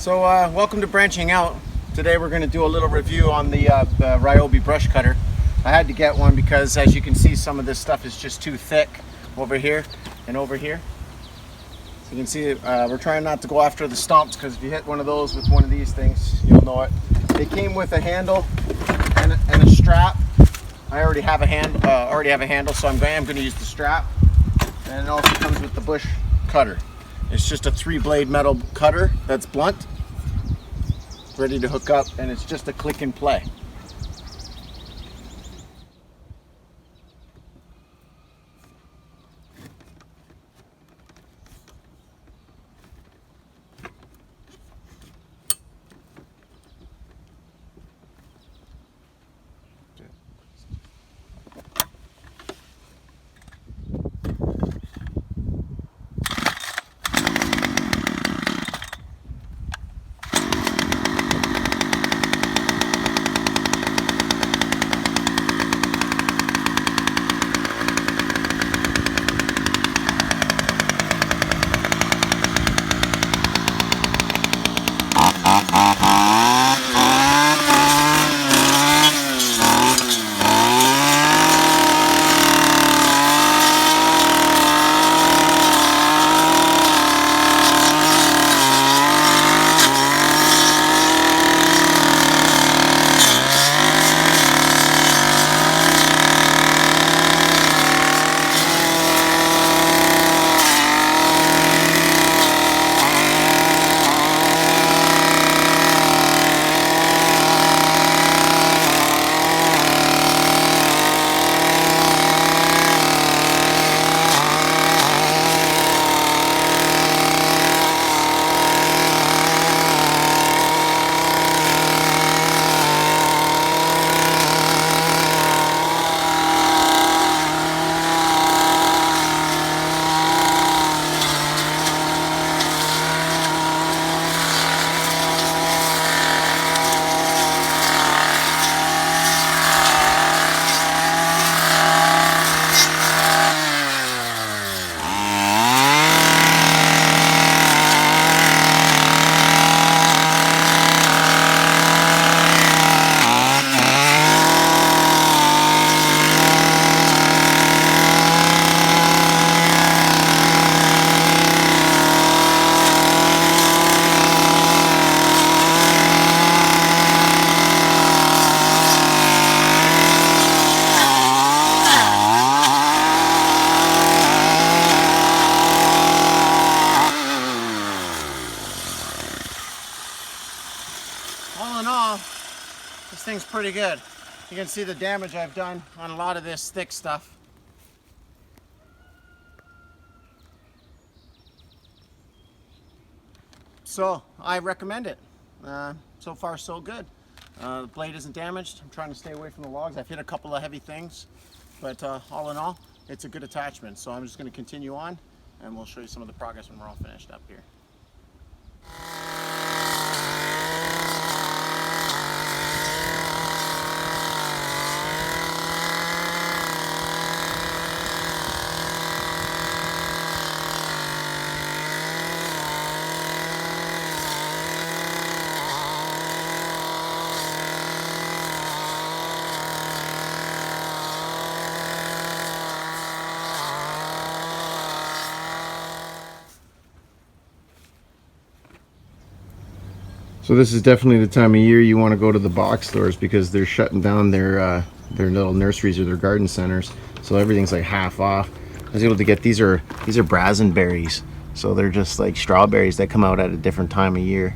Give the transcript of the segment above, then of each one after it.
So welcome to Branching Out. Today we're going to do a little review on the Ryobi brush cutter. I had to get one because, as you can see, some of this stuff is just too thick over here and over here. So you can see we're trying not to go after the stumps, because if you hit one of those with one of these things, you'll know it. They came with a handle and a strap. I already have a handle, so I'm going to use the strap. And it also comes with the bush cutter. It's just a 3-blade metal cutter that's blunt, ready to hook up, and it's just a click and play. All in all, this thing's pretty good. You can see the damage I've done on a lot of this thick stuff. So I recommend it. So far so good. The blade isn't damaged. I'm trying to stay away from the logs. I've hit a couple of heavy things, but all in all, it's a good attachment. So I'm just going to continue on, and we'll show you some of the progress when we're all finished up here. So this is definitely the time of year you want to go to the box stores, because they're shutting down their little nurseries or their garden centers. So everything's like half off. I was able to get these are brazen berries. So they're just like strawberries that come out at a different time of year.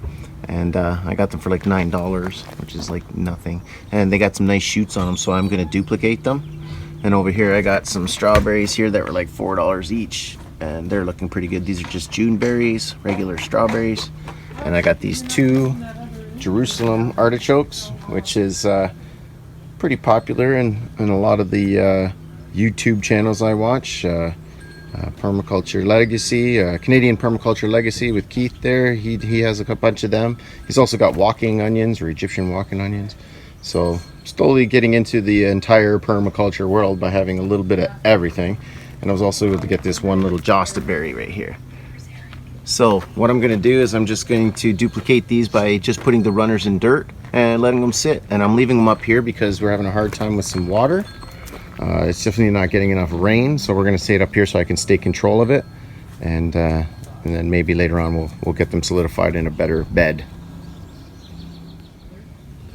And I got them for like $9, which is like nothing. And they got some nice shoots on them, so I'm going to duplicate them. And over here I got some strawberries here that were like $4 each, and they're looking pretty good. These are just June berries, regular strawberries. And I got these 2 Jerusalem artichokes, which is pretty popular in a lot of the YouTube channels I watch. Permaculture Legacy, Canadian Permaculture Legacy with Keith there. He has a bunch of them. He's also got walking onions, or Egyptian walking onions. So slowly getting into the entire permaculture world by having a little bit of everything. And I was also able to get this one little Josta berry right here. So what I'm going to do is I'm just going to duplicate these by just putting the runners in dirt and letting them sit. And I'm leaving them up here because we're having a hard time with some water. It's definitely not getting enough rain, so we're going to stay it up here so I can stay control of it. And then maybe later on we'll get them solidified in a better bed.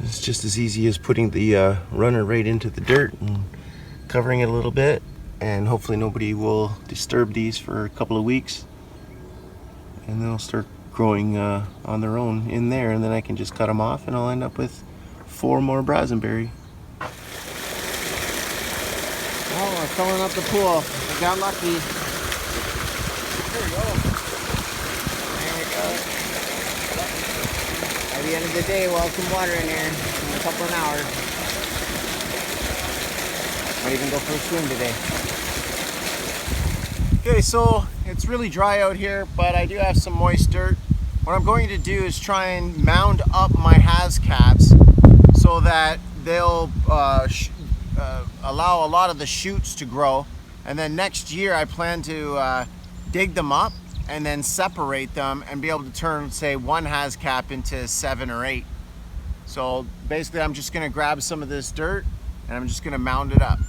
It's just as easy as putting the runner right into the dirt and covering it a little bit. And hopefully nobody will disturb these for a couple of weeks. And they'll start growing on their own in there, and then I can just cut them off and I'll end up with 4 more Brazenberry. Oh, we're filling up the pool. I got lucky. There we go. There we go. By the end of the day, we'll have some water in here in a couple of hours. Might even go for a swim today. Okay, so it's really dry out here, but I do have some moist dirt. What I'm going to do is try and mound up my Haskaps so that they'll allow a lot of the shoots to grow. And then next year I plan to dig them up and then separate them and be able to turn, say, 1 Haskap into 7 or 8. So basically I'm just going to grab some of this dirt and I'm just going to mound it up.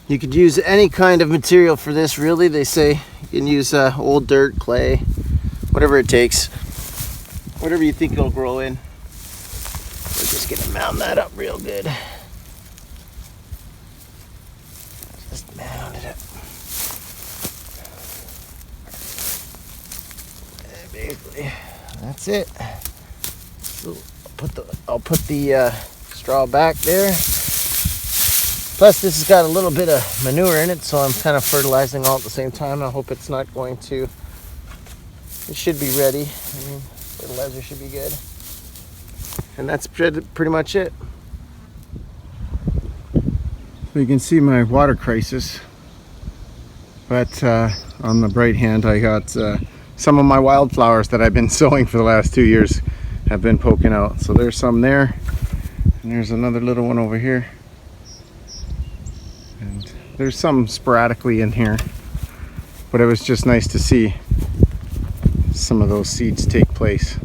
You could use any kind of material for this, really. They say you can use old dirt, clay, whatever it takes. Whatever you think it'll grow in. We're just gonna mound that up real good. Just mound it up. And basically, that's it. So I'll put the straw back there. Plus this has got a little bit of manure in it, so I'm kind of fertilizing all at the same time. I hope it's not going to, it should be ready. I mean, fertilizer should be good. And that's pretty much it. So you can see my water crisis. But on the right hand, I got some of my wildflowers that I've been sowing for the last 2 years have been poking out. So there's some there, and there's another little one over here. And there's some sporadically in here, but it was just nice to see some of those seeds take place.